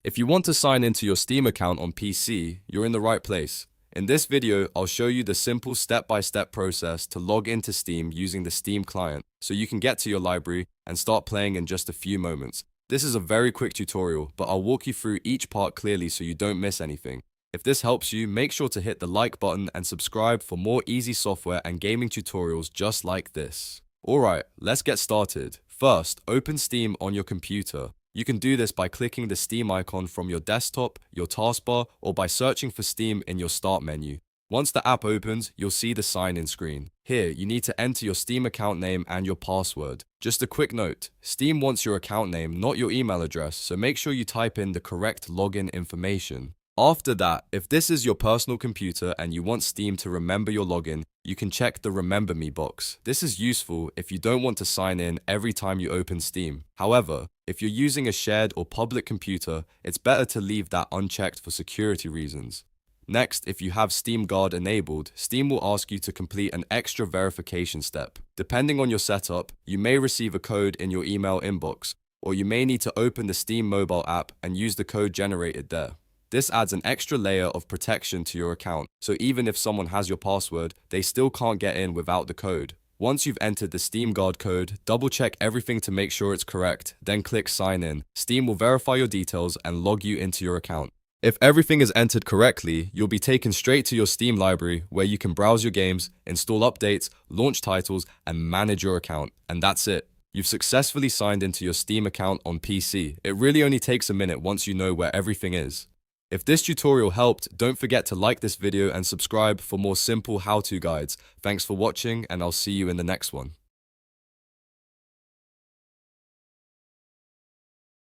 If you want to sign into your Steam account on PC, you're in the right place. In this video, I'll show you the simple step-by-step process to log into Steam using the Steam client, so you can get to your library and start playing in just a few moments. This is a very quick tutorial, but I'll walk you through each part clearly so you don't miss anything. If this helps you, make sure to hit the like button and subscribe for more easy software and gaming tutorials just like this. Alright, let's get started. First, open Steam on your computer. You can do this by clicking the Steam icon from your desktop, your taskbar, or by searching for Steam in your Start menu. Once the app opens, you'll see the sign-in screen. Here, you need to enter your Steam account name and your password. Just a quick note, Steam wants your account name, not your email address, so make sure you type in the correct login information. After that, if this is your personal computer and you want Steam to remember your login, you can check the Remember Me box. This is useful if you don't want to sign in every time you open Steam. However, if you're using a shared or public computer, it's better to leave that unchecked for security reasons. Next, if you have Steam Guard enabled, Steam will ask you to complete an extra verification step. Depending on your setup, you may receive a code in your email inbox, or you may need to open the Steam mobile app and use the code generated there. This adds an extra layer of protection to your account, so even if someone has your password, they still can't get in without the code. Once you've entered the Steam Guard code, double-check everything to make sure it's correct, then click Sign In. Steam will verify your details and log you into your account. If everything is entered correctly, you'll be taken straight to your Steam library where you can browse your games, install updates, launch titles, and manage your account. And that's it. You've successfully signed into your Steam account on PC. It really only takes a minute once you know where everything is. If this tutorial helped, don't forget to like this video and subscribe for more simple how-to guides. Thanks for watching, and I'll see you in the next one.